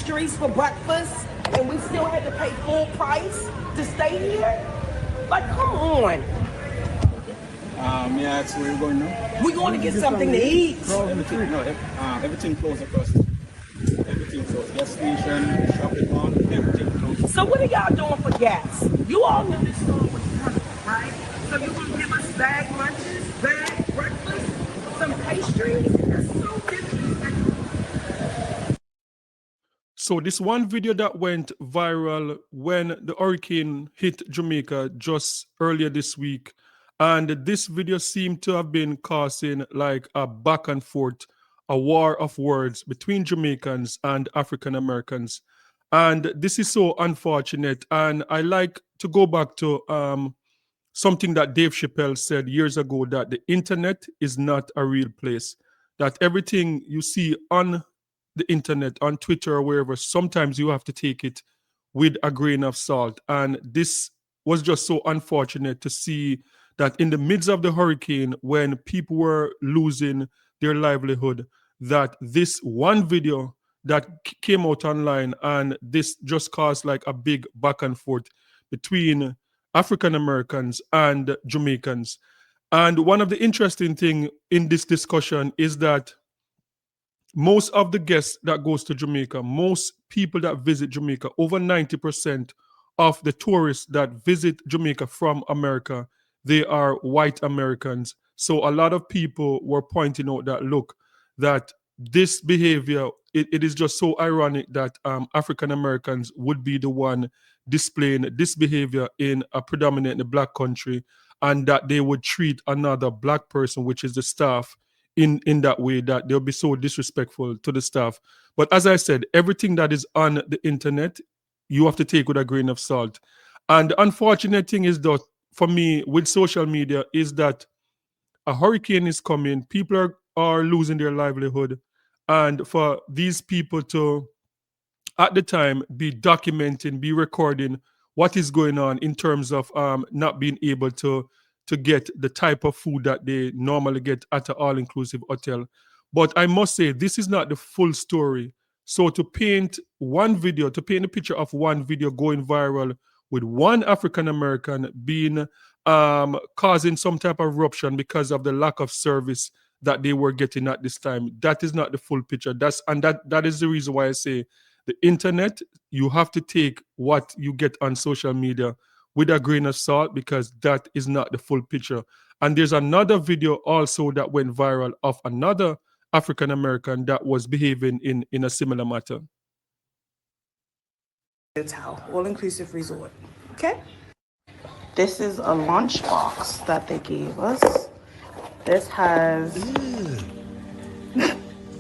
pastries for breakfast, and we still had to pay full price to stay here? Like, come on. Yeah, that's where we're going now. We're going to get something to eat. Everything closed across. Everything closed. Gas station, shopping mall, everything closed. So what are y'all doing for gas? You all know this store was perfect, right? So you're going to give us bag lunches, bag breakfast, some pastries? That's so disrespectful. So this one video that went viral when the hurricane hit Jamaica just earlier this week, and this video seemed to have been causing like a back and forth, a war of words between Jamaicans and African Americans. And this is so unfortunate. And I like to go back to something that Dave Chappelle said years ago, that the internet is not a real place, that everything you see on the internet, on Twitter or wherever, sometimes you have to take it with a grain of salt. And this was just so unfortunate to see that in the midst of the hurricane, when people were losing their livelihood, that this one video that came out online, and this just caused like a big back and forth between African Americans and Jamaicans. And one of the interesting things in this discussion is that most of the guests that goes to Jamaica, most people that visit Jamaica, over 90% of the tourists that visit Jamaica from America, they are white Americans. So a lot of people were pointing out that, look, that this behavior, it is just so ironic that African Americans would be the one displaying this behavior in a predominantly black country, and that they would treat another black person, which is the staff, in that way, that they'll be so disrespectful to the staff. But as I said, everything that is on the internet, you have to take with a grain of salt. And the unfortunate thing is that, for me, with social media, is that a hurricane is coming, people are losing their livelihood, and for these people to, at the time, be documenting, be recording what is going on in terms of not being able to get the type of food that they normally get at an all-inclusive hotel. But I must say, this is not the full story. So to paint one video, to paint a picture of one video going viral with one African-American being causing some type of eruption because of the lack of service that they were getting at this time, that is not the full picture. That is the reason why I say the internet, you have to take what you get on social media with a grain of salt, because that is not the full picture. And there's another video also that went viral of another African American that was behaving in a similar matter. Hotel, all-inclusive resort. Okay. This is a lunchbox that they gave us. This has.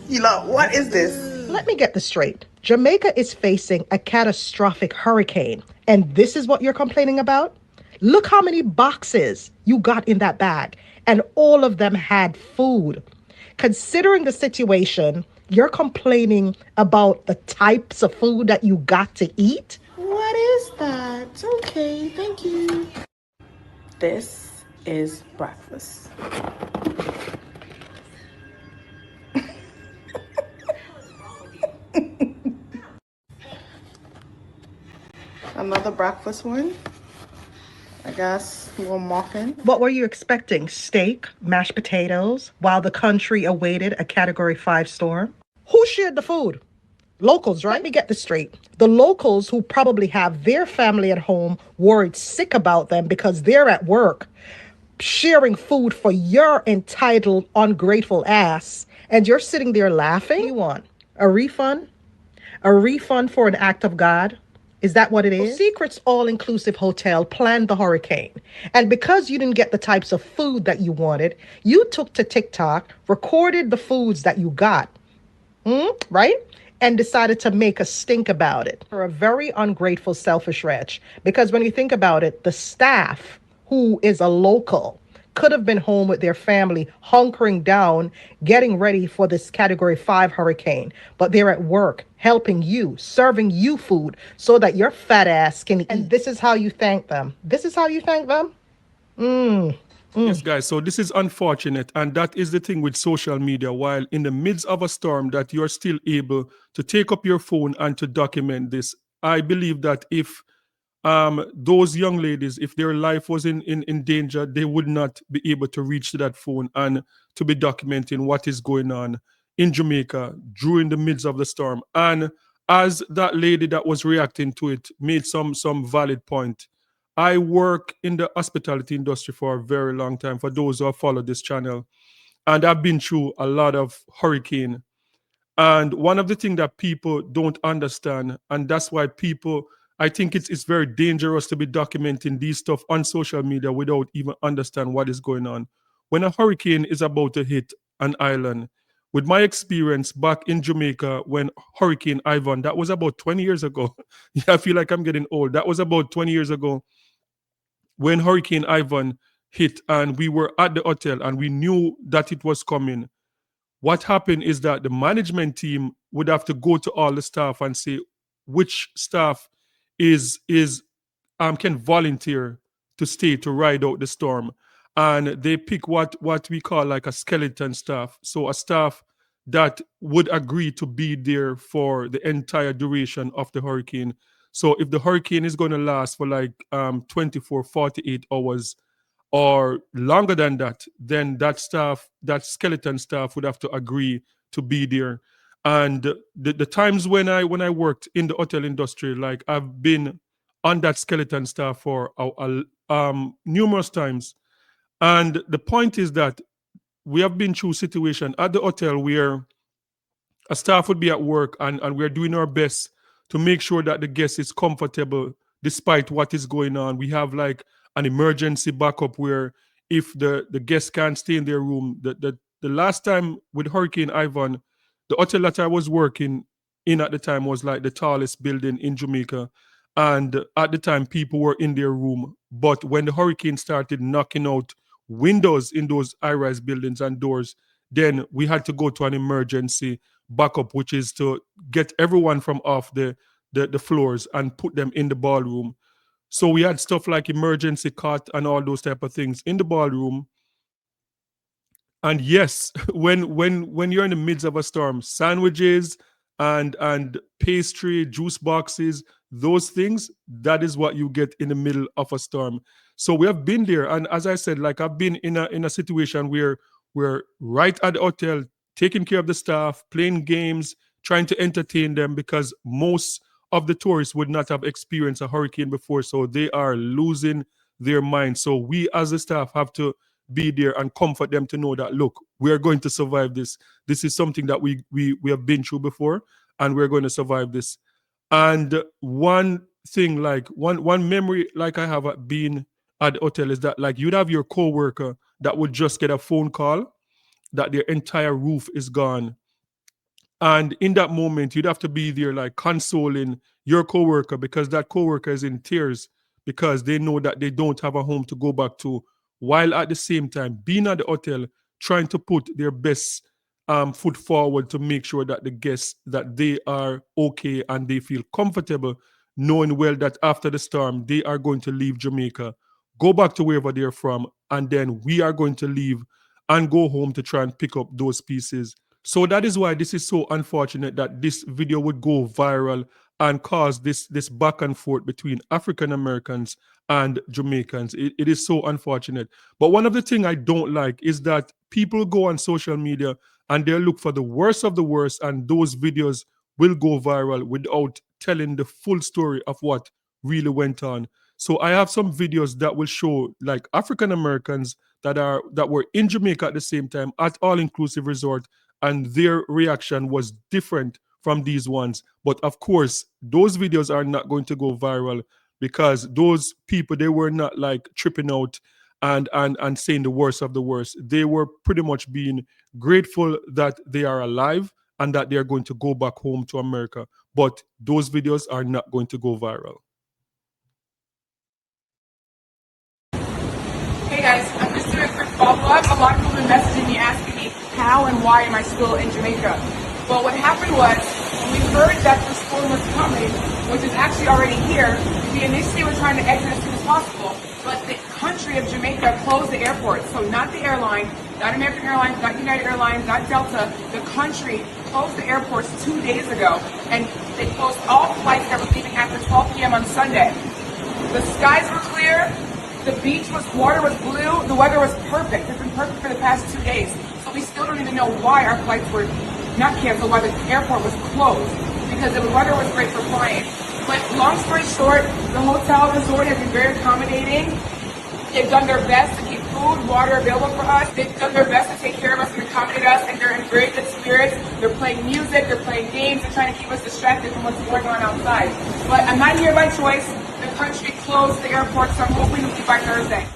You know, what is this? Let me get this straight. Jamaica is facing a catastrophic hurricane, and this is what you're complaining about? Look how many boxes you got in that bag, and all of them had food. Considering the situation, you're complaining about the types of food that you got to eat? What is that? Okay, thank you. This is breakfast. Another breakfast one. I guess a little muffin. What were you expecting? Steak, mashed potatoes, while the country awaited a Category 5 storm? Who shared the food? Locals, right? Let me get this straight. The locals who probably have their family at home worried sick about them because they're at work, sharing food for your entitled, ungrateful ass, and you're sitting there laughing? What do you want? A refund? A refund for an act of God? Is that what it is? Secret's all-inclusive hotel planned the hurricane. And because you didn't get the types of food that you wanted, you took to TikTok, recorded the foods that you got, right? And decided to make a stink about it. You're a very ungrateful, selfish wretch. Because when you think about it, the staff, who is a local, could have been home with their family, hunkering down, getting ready for this Category 5 hurricane. But they're at work, helping you, serving you food so that your fat ass can eat. And this is how you thank them. This is how you thank them? Yes, guys. So this is unfortunate, and that is the thing with social media. While in the midst of a storm, that you are still able to take up your phone and to document this. I believe that if those young ladies, if their life was in danger, they would not be able to reach to that phone and to be documenting what is going on in Jamaica during the midst of the storm. And as that lady that was reacting to it made some valid point, I work in the hospitality industry for a very long time, for those who have followed this channel. And I've been through a lot of hurricane. And one of the things that people don't understand, and that's why people, I think it's very dangerous to be documenting these stuff on social media without even understand what is going on. When a hurricane is about to hit an island, with my experience back in Jamaica when Hurricane Ivan, that was about 20 years ago. Yeah, I feel like I'm getting old. That was about 20 years ago when Hurricane Ivan hit and we were at the hotel and we knew that it was coming. What happened is that the management team would have to go to all the staff and say which staff is can volunteer to stay to ride out the storm, and they pick what we call like a skeleton staff, so a staff that would agree to be there for the entire duration of the hurricane. So if the hurricane is going to last for like 24 48 hours or longer than that, then that staff, that skeleton staff, would have to agree to be there. And the times when I worked in the hotel industry, like I've been on that skeleton staff for numerous times. And the point is that we have been through situation at the hotel where a staff would be at work and we're doing our best to make sure that the guest is comfortable despite what is going on. We have like an emergency backup where if the guest can't stay in their room, the last time with Hurricane Ivan, the hotel that I was working in at the time was like the tallest building in Jamaica. And at the time, people were in their room. But when the hurricane started knocking out windows in those high-rise buildings and doors, then we had to go to an emergency backup, which is to get everyone from off the floors and put them in the ballroom. So we had stuff like emergency cot and all those type of things in the ballroom. And yes, when you're in the midst of a storm, sandwiches and pastry, juice boxes, those things, that is what you get in the middle of a storm. So we have been there, and as I said, like I've been in a situation where we're right at the hotel, taking care of the staff, playing games, trying to entertain them, because most of the tourists would not have experienced a hurricane before, so they are losing their mind. So we as a staff have to be there and comfort them to know that, look, we are going to survive this. This is something that we have been through before, and we're going to survive this. And one thing, like one memory like I have at being at the hotel is that like you'd have your coworker that would just get a phone call that their entire roof is gone. And in that moment, you'd have to be there like consoling your coworker, because that coworker is in tears because they know that they don't have a home to go back to, while at the same time being at the hotel trying to put their best foot forward to make sure that the guests, that they are okay and they feel comfortable, knowing well that after the storm they are going to leave Jamaica, go back to wherever they're from, and then we are going to leave and go home to try and pick up those pieces. So that is why this is so unfortunate that this video would go viral and cause this back and forth between African Americans and Jamaicans. It is so unfortunate. But one of the things I don't like is that people go on social media and they look for the worst of the worst, and those videos will go viral without telling the full story of what really went on. So I have some videos that will show like African Americans that were in Jamaica at the same time at all-inclusive resort, and their reaction was different from these ones. But of course, those videos are not going to go viral because those people, they were not like tripping out and saying the worst of the worst. They were pretty much being grateful that they are alive and that they're going to go back home to America. But those videos are not going to go viral. Hey guys, I'm just doing a quick follow-up. A lot of people have been messaging me asking me how and why am I still in Jamaica. Well, what happened was, when we heard that the storm was coming, which is actually already here, we initially were trying to exit as soon as possible, but the country of Jamaica closed closed the airport. So not the airline, not American Airlines, not United Airlines, not Delta. The country closed the airports 2 days ago, and they closed all flights that were leaving after 12 p.m. on Sunday. The skies were clear, the beach water was blue, the weather was perfect. It's been perfect for the past 2 days. So we still don't even know why our flights were not canceled, why the airport was closed, because the weather was great for flying. But long story short, the hotel resort has been very accommodating. They've done their best to keep food, water available for us. They've done their best to take care of us and accommodate us, and they're in very good spirits. They're playing music, they're playing games, they're trying to keep us distracted from what's going on outside. But I'm not here by choice. The country closed the airport, so I'm hoping to be by Thursday.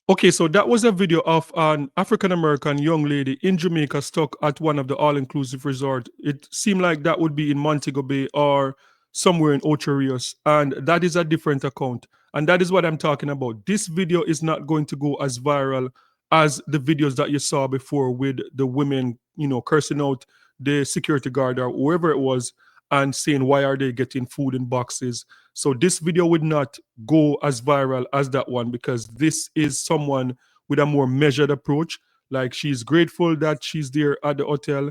Okay, so that was a video of an African-American young lady in Jamaica stuck at one of the all-inclusive resort. It seemed like that would be in Montego Bay or somewhere in Ocho Rios, and that is a different account. And that is what I'm talking about. This video is not going to go as viral as the videos that you saw before with the women, cursing out the security guard or whoever it was and saying, why are they getting food in boxes? So this video would not go as viral as that one, because this is someone with a more measured approach. Like, she's grateful that she's there at the hotel.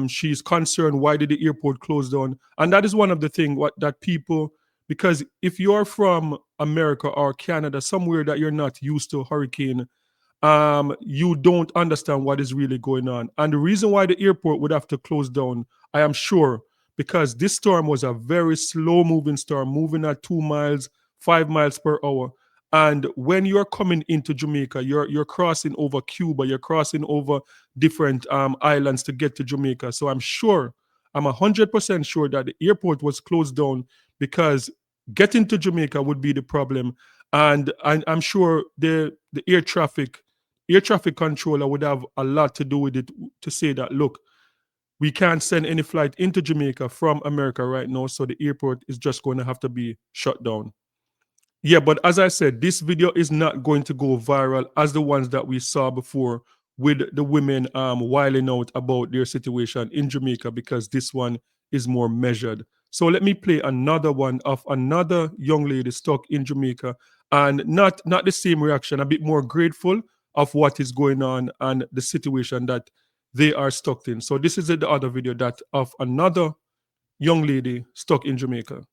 She's concerned, why did the airport close down? And that is one of the things that people, because if you're from America or Canada, somewhere that you're not used to hurricane, you don't understand what is really going on. And the reason why the airport would have to close down, I am sure, because this storm was a very slow moving storm, moving at 2 miles, 5 miles per hour. And when you're coming into Jamaica, you're crossing over Cuba, you're crossing over different islands to get to Jamaica. So I'm 100% sure that the airport was closed down because getting to Jamaica would be the problem. And I'm sure the air traffic controller would have a lot to do with it, to say that, look, we can't send any flight into Jamaica from America right now, so the airport is just going to have to be shut down. Yeah, but as I said, this video is not going to go viral as the ones that we saw before with the women whiling out about their situation in Jamaica, because this one is more measured. So let me play another one of another young lady stuck in Jamaica, and not the same reaction, a bit more grateful of what is going on and the situation that they are stuck in. So this is the other video that of another young lady stuck in Jamaica.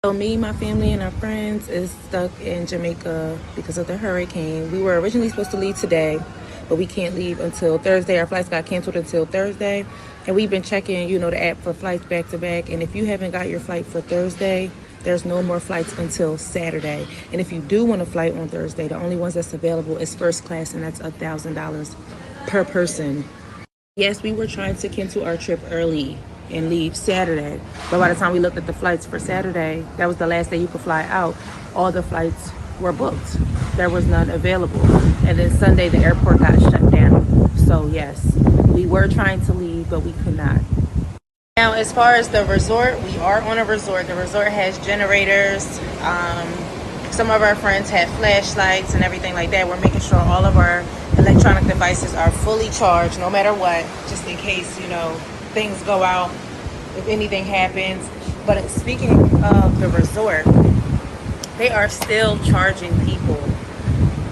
So me, my family, and our friends is stuck in Jamaica because of the hurricane. We were originally supposed to leave today, but we can't leave until Thursday. Our flights got canceled until Thursday. And we've been checking, the app for flights back to back. And if you haven't got your flight for Thursday, there's no more flights until Saturday. And if you do want a flight on Thursday, the only ones that's available is first class, and that's $1,000 per person. Yes, we were trying to cancel our trip early and leave Saturday, but by the time we looked at the flights for Saturday, that was the last day you could fly out, all the flights were booked. There was none available. And then Sunday the airport got shut down. So yes, we were trying to leave, but we could not. Now, as far as the resort, we are on a resort. The resort has generators. Some of our friends have flashlights and everything like that. We're making sure all of our electronic devices are fully charged, no matter what, just in case, things go out, if anything happens. But speaking of the resort, they are still charging people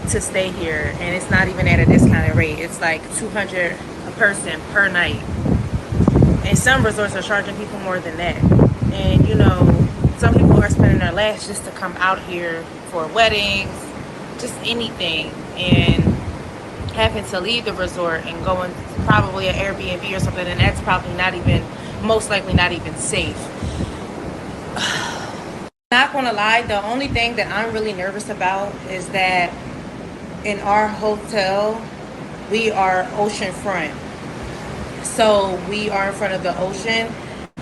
to stay here, and it's not even at a discounted rate. It's like $200 a person per night. And some resorts are charging people more than that. And some people are spending their last just to come out here for weddings, just anything, and having to leave the resort and go in probably an Airbnb or something, and that's probably most likely not even safe. Not gonna lie, the only thing that I'm really nervous about is that in our hotel, we are oceanfront. So we are in front of the ocean,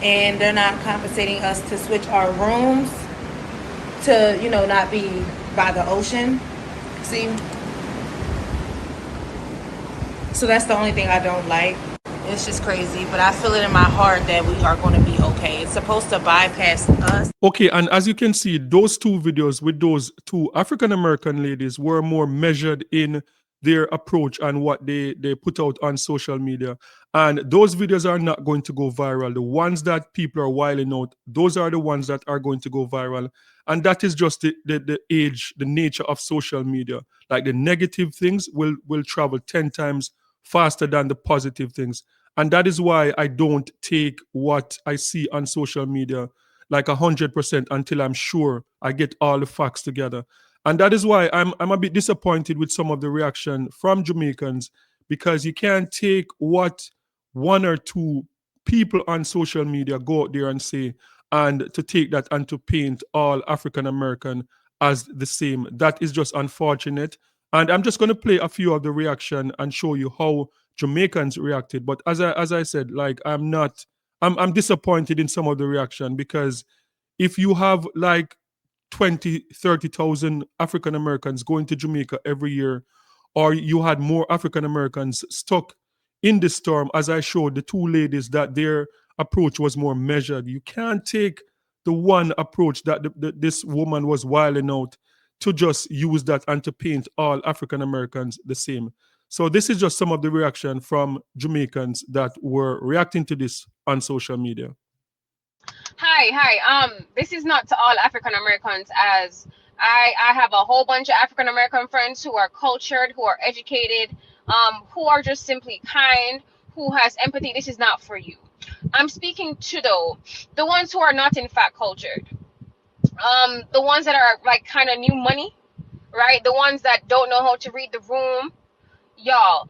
and they're not compensating us to switch our rooms to, not be by the ocean. See? So that's the only thing I don't like. It's just crazy, but I feel it in my heart that we are going to be okay. It's supposed to bypass us. Okay, and as you can see, those two videos with those two African-American ladies were more measured in their approach and what they put out on social media. And those videos are not going to go viral. The ones that people are wilding out, those are the ones that are going to go viral. And that is just the age, the nature of social media. Like the negative things will travel 10 times faster than the positive things. And that is why I don't take what I see on social media like 100% until I'm sure I get all the facts together. And that is why I'm a bit disappointed with some of the reaction from Jamaicans, because you can't take what one or two people on social media go out there and say, and to take that and to paint all African American as the same. That is just unfortunate. And I'm just going to play a few of the reaction and show you how Jamaicans reacted. But as I said, like I'm disappointed in some of the reaction, because if you have like 20, 30,000 African Americans going to Jamaica every year, or you had more African Americans stuck in the storm, as I showed the two ladies, that their approach was more measured. You can't take the one approach that this woman was wilding out to just use that and to paint all African Americans the same. So this is just some of the reaction from Jamaicans that were reacting to this on social media. Hi. This is not to all African Americans, as I have a whole bunch of African American friends who are cultured, who are educated, who are just simply kind, who has empathy. This is not for you. I'm speaking to the ones who are not in fact cultured, the ones that are like kind of new money, right? The ones that don't know how to read the room, y'all.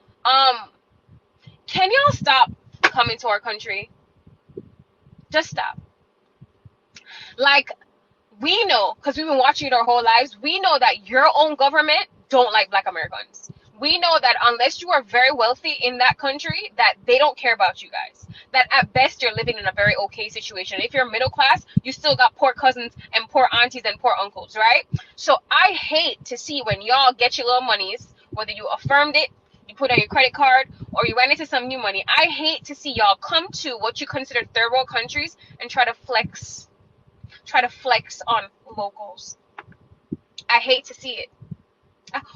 Can y'all stop coming to our country? Just stop. Like, we know, because we've been watching it our whole lives, we know that your own government don't like Black Americans. We know that unless you are very wealthy in that country, that they don't care about you guys. That at best you're living in a very okay situation. If you're middle class, you still got poor cousins and poor aunties and poor uncles, right? So I hate to see when y'all get your little monies, whether you affirmed it, you put on your credit card, or you ran into some new money. I hate to see y'all come to what you consider third world countries and try to flex on locals. I hate to see it.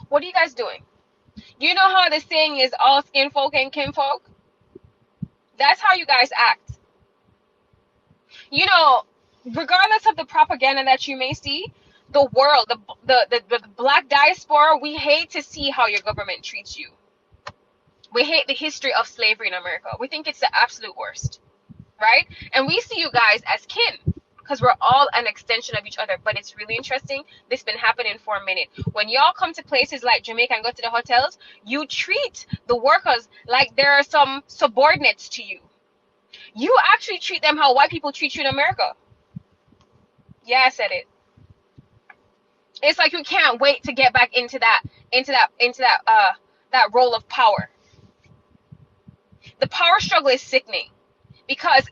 What are you guys doing? You know how the saying is, all skin folk and kinfolk? That's how you guys act. You know, regardless of the propaganda that you may see, the world, the Black diaspora, we hate to see how your government treats you. We hate the history of slavery in America. We think it's the absolute worst, right? And we see you guys as kin, because we're all an extension of each other. But it's really interesting. This has been happening for a minute. When y'all come to places like Jamaica and go to the hotels, you treat the workers like there are some subordinates to you. You actually treat them how white people treat you in America. Yeah, I said it. It's like you can't wait to get back into that role of power. The power struggle is sickening, because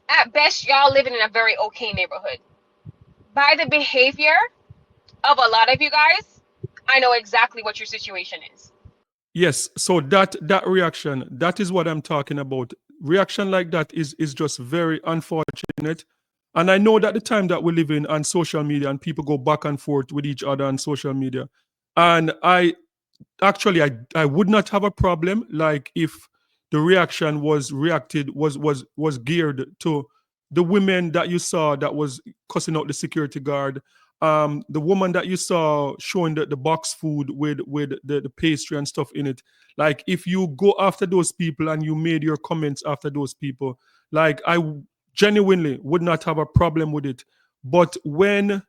at best, y'all living in a very okay neighborhood. By the behavior of a lot of you guys, I know exactly what your situation is. Yes, so that reaction, that is what I'm talking about. Reaction like that is just very unfortunate. And I know that the time that we live in on social media, and people go back and forth with each other on social media. And I would not have a problem, like, if the reaction was geared to the women that you saw that was cussing out the security guard, the woman that you saw showing the box food with the pastry and stuff in it. Like, if you go after those people and you made your comments after those people, like, I genuinely would not have a problem with it. But when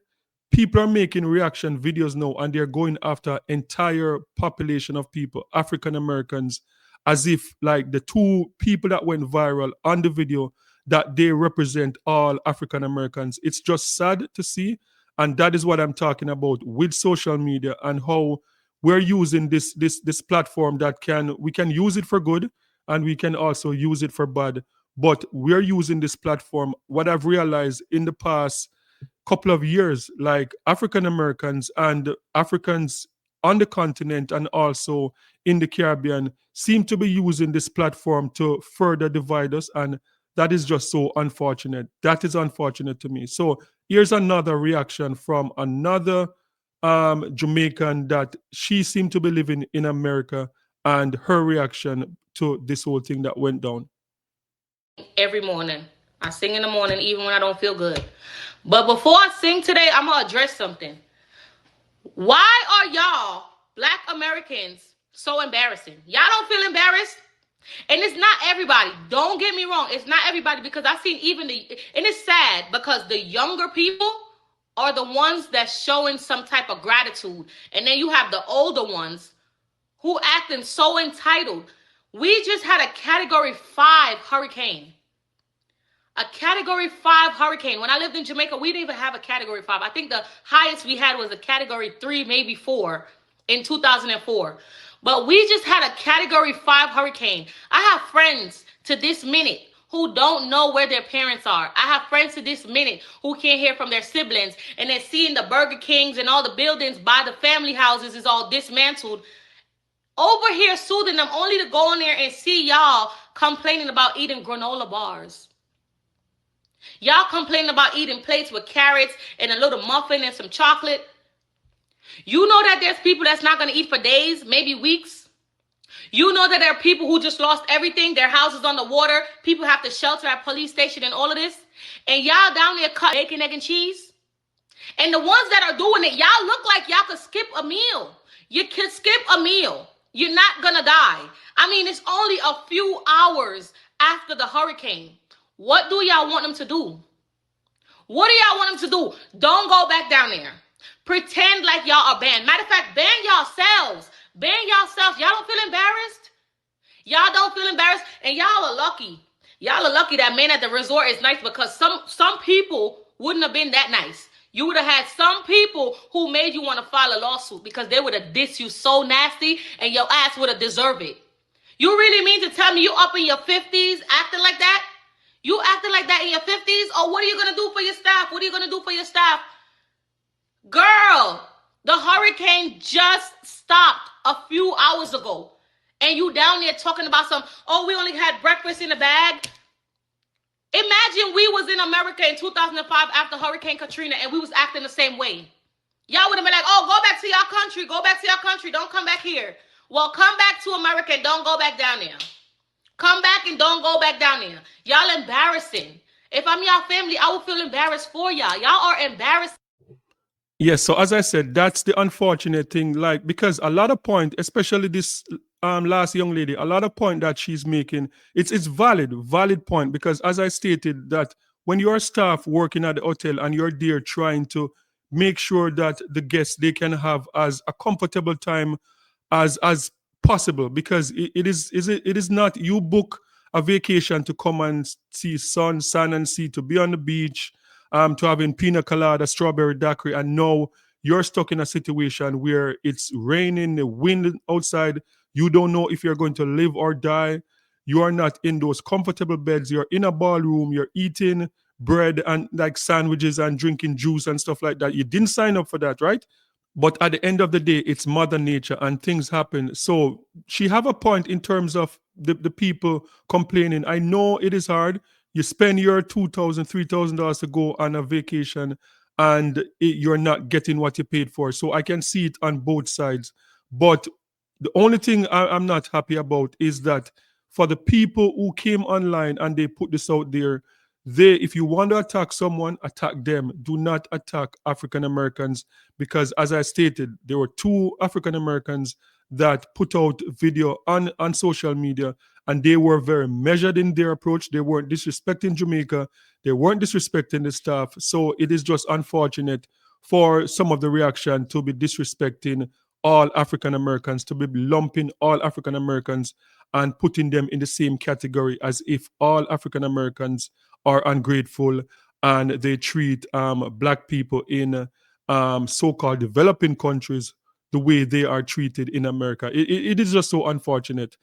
people are making reaction videos now and they're going after entire population of people, African Americans, as if like the two people that went viral on the video, that they represent all African Americans. It's just sad to see. And that is what I'm talking about with social media, and how we're using this platform that we can use it for good, and we can also use it for bad. But we're using this platform. What I've realized in the past couple of years, like, African Americans and Africans on the continent and also in the Caribbean seem to be using this platform to further divide us, and that is just so unfortunate. That is unfortunate to me. So here's another reaction from another Jamaican that she seemed to be living in America and her reaction to this whole thing that went down. Every morning. I sing in the morning even when I don't feel good. But before I sing today, I'm going to address something. Why are y'all, Black Americans, so embarrassing? Y'all don't feel embarrassed? And it's not everybody. Don't get me wrong. It's not everybody, because I've seen even and it's sad because the younger people are the ones that's showing some type of gratitude. And then you have the older ones who acting so entitled. We just had a Category 5 hurricane. A Category 5 hurricane. When I lived in Jamaica, we didn't even have a Category 5. I think the highest we had was a Category 3, maybe 4 in 2004. But we just had a Category 5 hurricane. I have friends to this minute who don't know where their parents are. I have friends to this minute who can't hear from their siblings. And then seeing the Burger Kings and all the buildings by the family houses is all dismantled. Over here soothing them, only to go in there and see y'all complaining about eating granola bars. Y'all complaining about eating plates with carrots and a little muffin and some chocolate. You know that there's people that's not going to eat for days, maybe weeks. You know that there are people who just lost everything, their houses on the water. People have to shelter at police station and all of this. And y'all down there cut bacon, egg, and cheese. And the ones that are doing it, y'all look like y'all could skip a meal. You could skip a meal. You're not going to die. I mean, it's only a few hours after the hurricane. What do y'all want them to do? What do y'all want them to do? Don't go back down there. Pretend like y'all are banned. Matter of fact, ban yourselves. Ban yourselves. Y'all don't feel embarrassed? Y'all don't feel embarrassed? And y'all are lucky. Y'all are lucky that man at the resort is nice, because some people wouldn't have been that nice. You would have had some people who made you want to file a lawsuit because they would have dissed you so nasty and your ass would have deserved it. You really mean to tell me you up in your 50s acting like that? You acting like that in your 50s? Oh, what are you going to do for your staff? What are you going to do for your staff? Girl, the hurricane just stopped a few hours ago. And you down there talking about oh, we only had breakfast in the bag. Imagine we was in America in 2005 after Hurricane Katrina and we was acting the same way. Y'all would have been like, oh, go back to your country. Go back to your country. Don't come back here. Well, come back to America and don't go back down there. Come back and don't go back down there. Y'all embarrassing. If I'm y'all family, I would feel embarrassed for y'all. Y'all are embarrassed. Yes, so as I said, that's the unfortunate thing, like, because a lot of point, especially this last young lady, a lot of point that she's making, it's valid point, because as I stated, that when you're staff working at the hotel and you're there trying to make sure that the guests, they can have as a comfortable time as possible, because it is not, you book a vacation to come and see sun and sea, to be on the beach, to having pina colada, strawberry daiquiri, and now you're stuck in a situation where it's raining, the wind outside, you don't know if you're going to live or die. You are not in those comfortable beds. You're in a ballroom, you're eating bread and like sandwiches and drinking juice and stuff like that. You didn't sign up for that, right? But at the end of the day, it's Mother Nature and things happen. So she have a point in terms of the people complaining. I know it is hard. You spend your $2,000, $3,000 to go on a vacation and you're not getting what you paid for. So I can see it on both sides. But the only thing I'm not happy about is that for the people who came online and they put this out there, if you want to attack someone, attack them. Do not attack African Americans, because as I stated, there were 2 African Americans that put out video on social media, and they were very measured in their approach. They weren't disrespecting Jamaica. They weren't disrespecting the staff. So it is just unfortunate for some of the reaction to be disrespecting all African Americans, to be lumping all African Americans and putting them in the same category as if all African Americans are ungrateful and they treat Black people in so-called developing countries the way they are treated in America. It is just so unfortunate.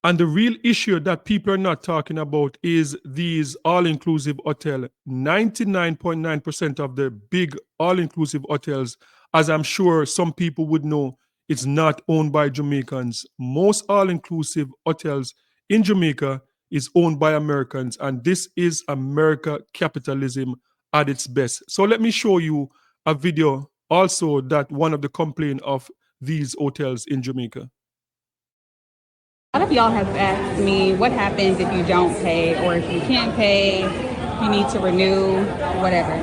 And the real issue that people are not talking about is these all-inclusive hotels. 99.9% of the big all-inclusive hotels, as I'm sure some people would know, it's not owned by Jamaicans. Most all-inclusive hotels in Jamaica is owned by Americans, and this is America capitalism at its best. So let me show you a video also that one of the complaint of these hotels in Jamaica? A lot of y'all have asked me what happens if you don't pay or if you can't pay, you need to renew, whatever.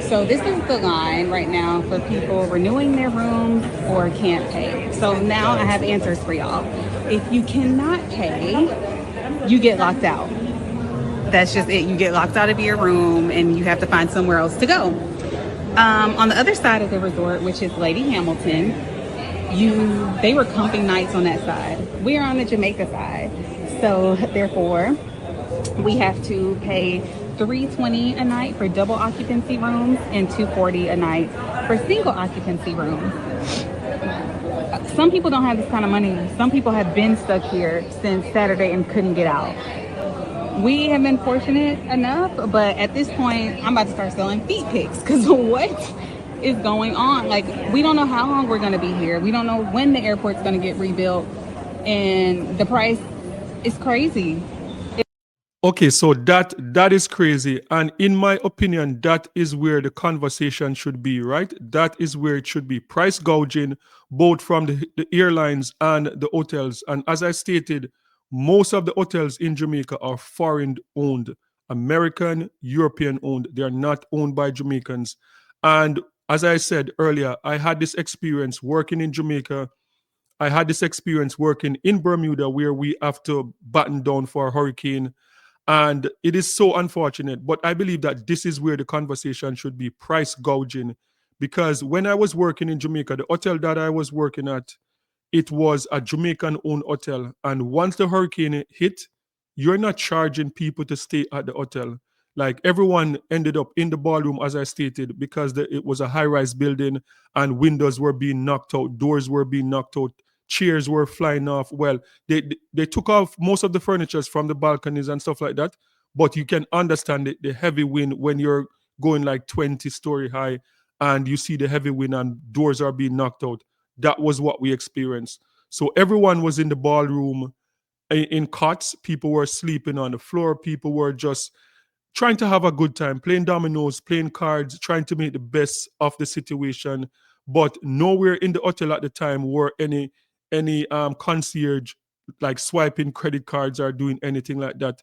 So this is the line right now for people renewing their rooms or can't pay. So now I have answers for y'all. If you cannot pay, you get locked out. That's just it. You get locked out of your room and you have to find somewhere else to go. On the other side of the resort, which is Lady Hamilton, they were comping nights on that side. We are on the Jamaica side. So therefore, we have to pay $320 a night for double occupancy rooms and $240 a night for single occupancy rooms. Some people don't have this kind of money. Some people have been stuck here since Saturday and couldn't get out. We have been fortunate enough, but at this point, I'm about to start selling feet pics because what is going on? Like, we don't know how long we're going to be here. We don't know when the airport's going to get rebuilt, and the price is crazy. Okay, so that is crazy, and in my opinion, that is where the conversation should be, right? That is where it should be. Price gouging, both from the airlines and the hotels. And as I stated, most of the hotels in Jamaica are foreign owned, American, European owned. They are not owned by Jamaicans. And as I said earlier, I had this experience working in Jamaica. I had this experience working in Bermuda, where we have to batten down for a hurricane. And it is so unfortunate, but I believe that this is where the conversation should be, price gouging. Because when I was working in Jamaica, the hotel that I was working at, it was a Jamaican-owned hotel. And once the hurricane hit, you're not charging people to stay at the hotel. Like, everyone ended up in the ballroom, as I stated, because it was a high-rise building and windows were being knocked out, doors were being knocked out, chairs were flying off. Well, they took off most of the furniture from the balconies and stuff like that. But you can understand the heavy wind when you're going like 20-story high and you see the heavy wind and doors are being knocked out. That was what we experienced. So everyone was in the ballroom in cots. People were sleeping on the floor. People were just trying to have a good time, playing dominoes, playing cards, trying to make the best of the situation. But nowhere in the hotel at the time were any concierge like swiping credit cards or doing anything like that.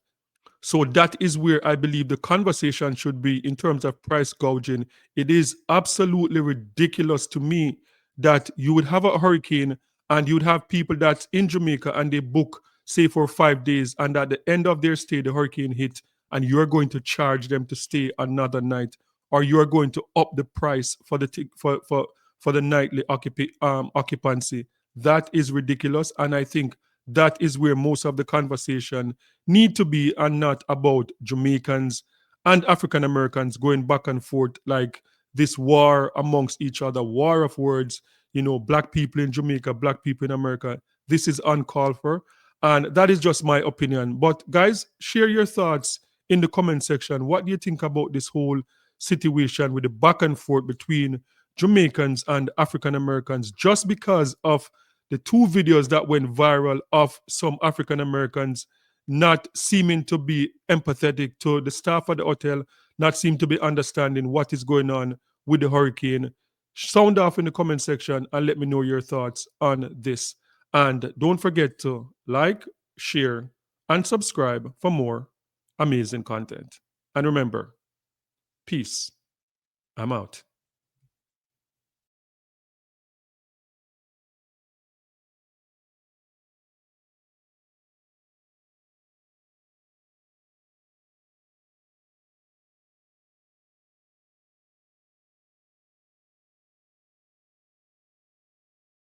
So that is where I believe the conversation should be in terms of price gouging. It is absolutely ridiculous to me that you would have a hurricane and you'd have people that's in Jamaica and they book, say, for 5 days, and at the end of their stay, the hurricane hit, and you're going to charge them to stay another night, or you're going to up the price for the nightly occupancy. That is ridiculous, and I think that is where most of the conversation need to be, and not about Jamaicans and African Americans going back and forth like this war amongst each other, war of words, black people in Jamaica, black people in America. This is uncalled for, and that is just my opinion. But guys, share your thoughts in the comment section. What do you think about this whole situation with the back and forth between Jamaicans and African Americans, just because of the two videos that went viral of some African Americans not seeming to be empathetic to the staff at the hotel, not seem to be understanding what is going on with the hurricane? Sound off in the comment section and let me know your thoughts on this. And don't forget to like, share, and subscribe for more amazing content. And remember, peace. I'm out.